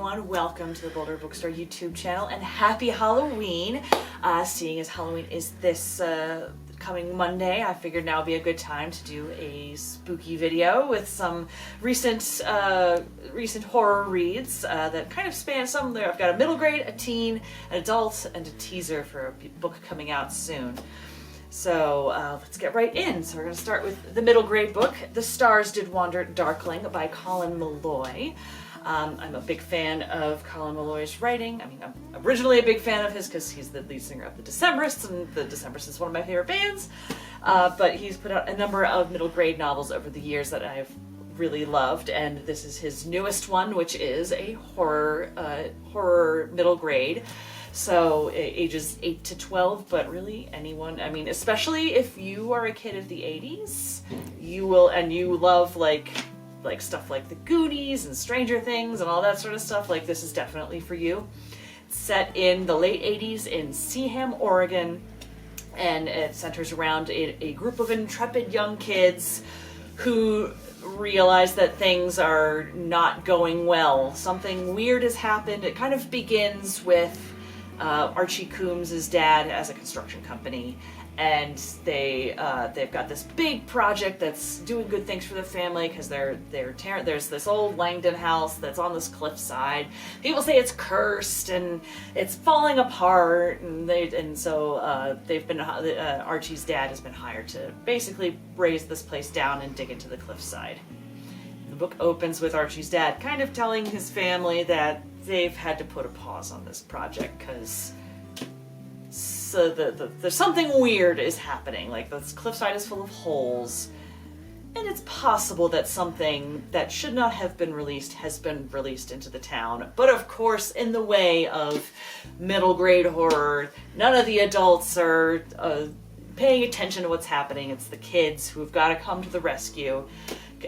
everyone, welcome to the Boulder Bookstore YouTube channel and happy Halloween. Seeing as Halloween is this coming Monday, I figured now would be a good time to do a spooky video with some recent horror reads that kind of span some. I've got a middle grade, a teen, an adult, and a teaser for a book coming out soon. So let's get right in. So we're going to start with the middle grade book, The Stars Did Wander, Darkling by Colin Meloy. I'm a big fan of Colin Meloy's writing. I mean, I'm originally a big fan of his because he's the lead singer of the Decemberists, and the Decemberists is one of my favorite bands. But he's put out a number of middle grade novels over the years that I've really loved, and this is his newest one, which is a horror middle grade. So ages 8 to 12, but really anyone, I mean, especially if you are a kid of the 80s, you will, and you love like stuff like The Goonies and Stranger Things and all that sort of stuff, like this is definitely for you. It's set in the late 80s in Seaham, Oregon, and it centers around a group of intrepid young kids who realize that things are not going well. Something weird has happened. It kind of begins with Archie Coombs' dad has a construction company, and they've got this big project that's doing good things for the family because there's this old Langdon house that's on this cliffside. People say it's cursed and it's falling apart, and so Archie's dad has been hired to basically raise this place down and dig into the cliffside. The book opens with Archie's dad kind of telling his family that they've had to put a pause on this project because there's something weird is happening. Like, this cliffside is full of holes, and it's possible that something that should not have been released has been released into the town. But of course, in the way of middle grade horror, none of the adults are paying attention to what's happening. It's the kids who've got to come to the rescue.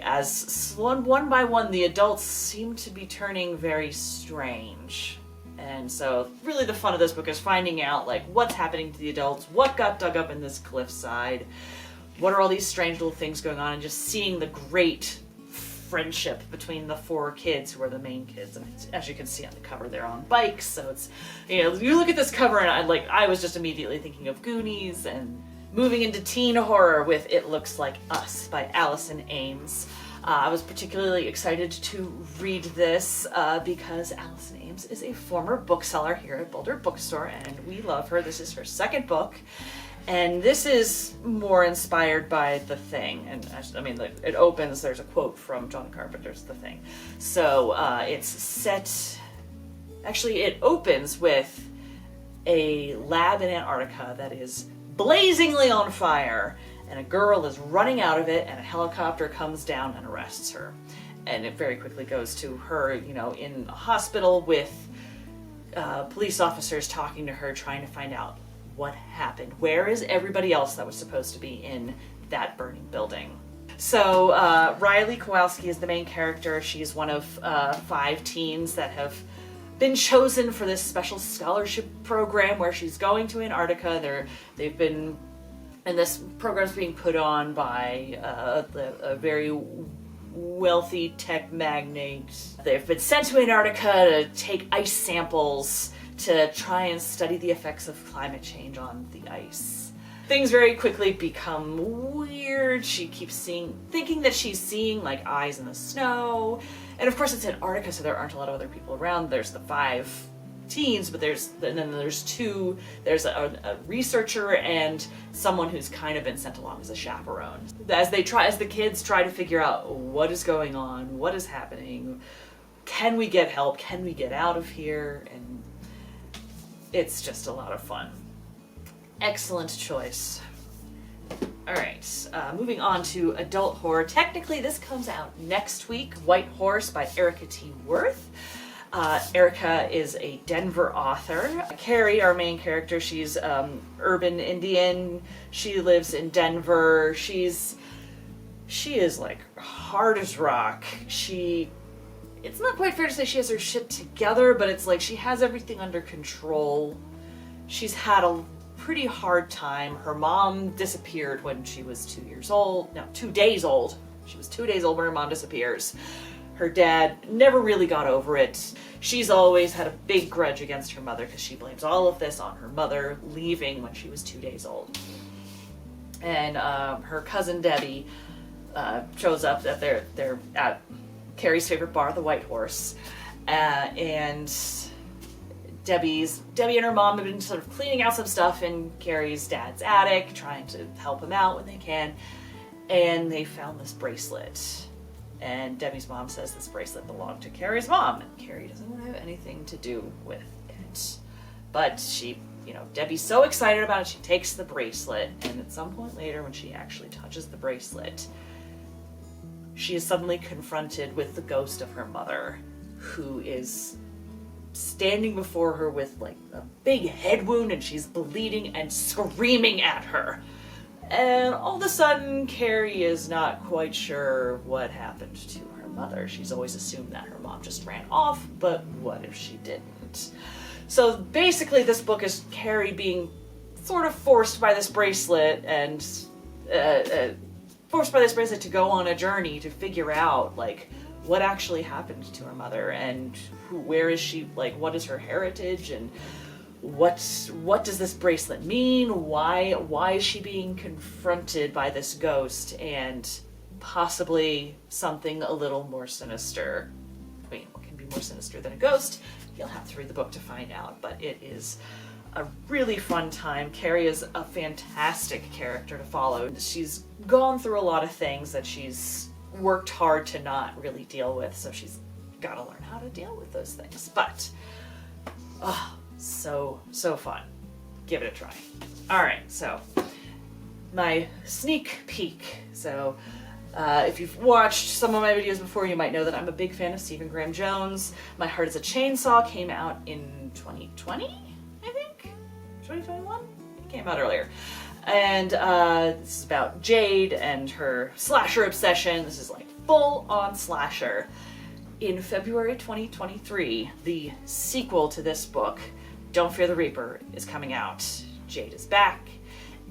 As one by one, the adults seem to be turning very strange. And so really the fun of this book is finding out like what's happening to the adults, what got dug up in this cliffside, what are all these strange little things going on, and just seeing the great friendship between the four kids who are the main kids. And as you can see on the cover, they're on bikes, so it's, you know, you look at this cover and I was just immediately thinking of Goonies, and moving into teen horror with It Looks Like Us by Allison Ames. I was particularly excited to read this because Allison Ames is a former bookseller here at Boulder Bookstore, and we love her. This is her second book, and this is more inspired by The Thing. And I mean, it opens, there's a quote from John Carpenter's The Thing. So it's set, actually it opens with a lab in Antarctica that is blazingly on fire, and a girl is running out of it, and a helicopter comes down and arrests her. And it very quickly goes to her, you know, in a hospital with police officers talking to her, trying to find out what happened. Where is everybody else that was supposed to be in that burning building? So Riley Kowalski is the main character. She's one of 5 teens that have been chosen for this special scholarship program where she's going to Antarctica. They've been, and this program's being put on by a very wealthy tech magnate. They've been sent to Antarctica to take ice samples to try and study the effects of climate change on the ice. Things very quickly become weird. She keeps thinking that she's seeing like eyes in the snow. And of course it's Antarctica, so there aren't a lot of other people around. There's the 5 teens, but there's a researcher and someone who's kind of been sent along as a chaperone. As the kids try to figure out what is going on, what is happening, can we get help, can we get out of here, and it's just a lot of fun. Excellent choice. Alright, moving on to adult horror. Technically this comes out next week, White Horse by Erica T. Worth. Erica is a Denver author. Carrie, our main character, she's urban Indian. She lives in Denver. She is like hard as rock. It's not quite fair to say she has her shit together, but it's like she has everything under control. She's had a pretty hard time. Her mom disappeared when she was 2 years old. No, 2 days old. She was 2 days old when her mom disappears. Her dad never really got over it. she's always had a big grudge against her mother because she blames all of this on her mother leaving when she was 2 days old. And her cousin Debbie shows up that they're at Carrie's favorite bar, the White Horse, and Debbie and her mom have been sort of cleaning out some stuff in Carrie's dad's attic, trying to help him out when they can, and they found this bracelet. And Debbie's mom says this bracelet belonged to Carrie's mom, and Carrie doesn't want to have anything to do with it. But she, Debbie's so excited about it, she takes the bracelet, and at some point later, when she actually touches the bracelet, she is suddenly confronted with the ghost of her mother, who is standing before her with like a big head wound, and she's bleeding and screaming at her. And all of a sudden, Carrie is not quite sure what happened to her mother. She's always assumed that her mom just ran off, but what if she didn't? So basically, this book is Carrie being sort of forced by this bracelet and to go on a journey to figure out like what actually happened to her mother and where is she, like what is her heritage, and what does this bracelet mean? Why is she being confronted by this ghost, and possibly something a little more sinister? I mean, what can be more sinister than a ghost? You'll have to read the book to find out, but it is a really fun time. Carrie is a fantastic character to follow. She's gone through a lot of things that she's worked hard to not really deal with, so she's got to learn how to deal with those things. But, so fun. Give it a try. Alright, so, my sneak peek. So, if you've watched some of my videos before, you might know that I'm a big fan of Stephen Graham Jones. My Heart is a Chainsaw came out in 2020, I think? 2021? It came out earlier. And this is about Jade and her slasher obsession. This is like full-on slasher. In February 2023, the sequel to this book, Don't Fear the Reaper, is coming out. Jade is back.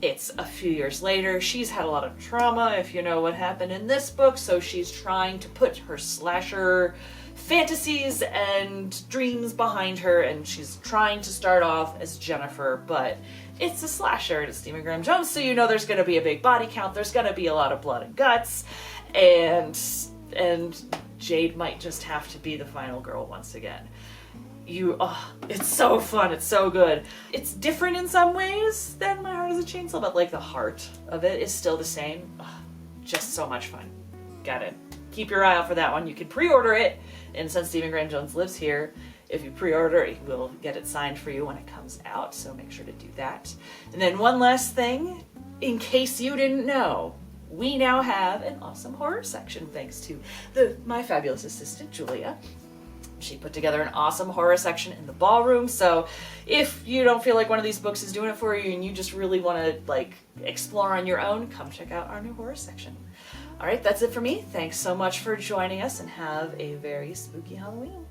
It's a few years later. She's had a lot of trauma, if you know what happened in this book, so she's trying to put her slasher fantasies and dreams behind her, and she's trying to start off as Jennifer, but it's a slasher, and it's Stephen Graham Jones, so you know there's going to be a big body count, there's going to be a lot of blood and guts, and Jade might just have to be the final girl once again. It's so fun, it's so good. It's different in some ways than My Heart is a Chainsaw, but like the heart of it is still the same. Just so much fun. Gotta keep your eye out for that one. You can pre-order it, and since Stephen Graham Jones lives here, if you pre-order, he will get it signed for you when it comes out, so make sure to do that. And then one last thing, in case you didn't know, we now have an awesome horror section thanks to my fabulous assistant, Julia. She put together an awesome horror section in the ballroom, so if you don't feel like one of these books is doing it for you and you just really want to like explore on your own, come check out our new horror section. Alright, that's it for me. Thanks so much for joining us, and have a very spooky Halloween.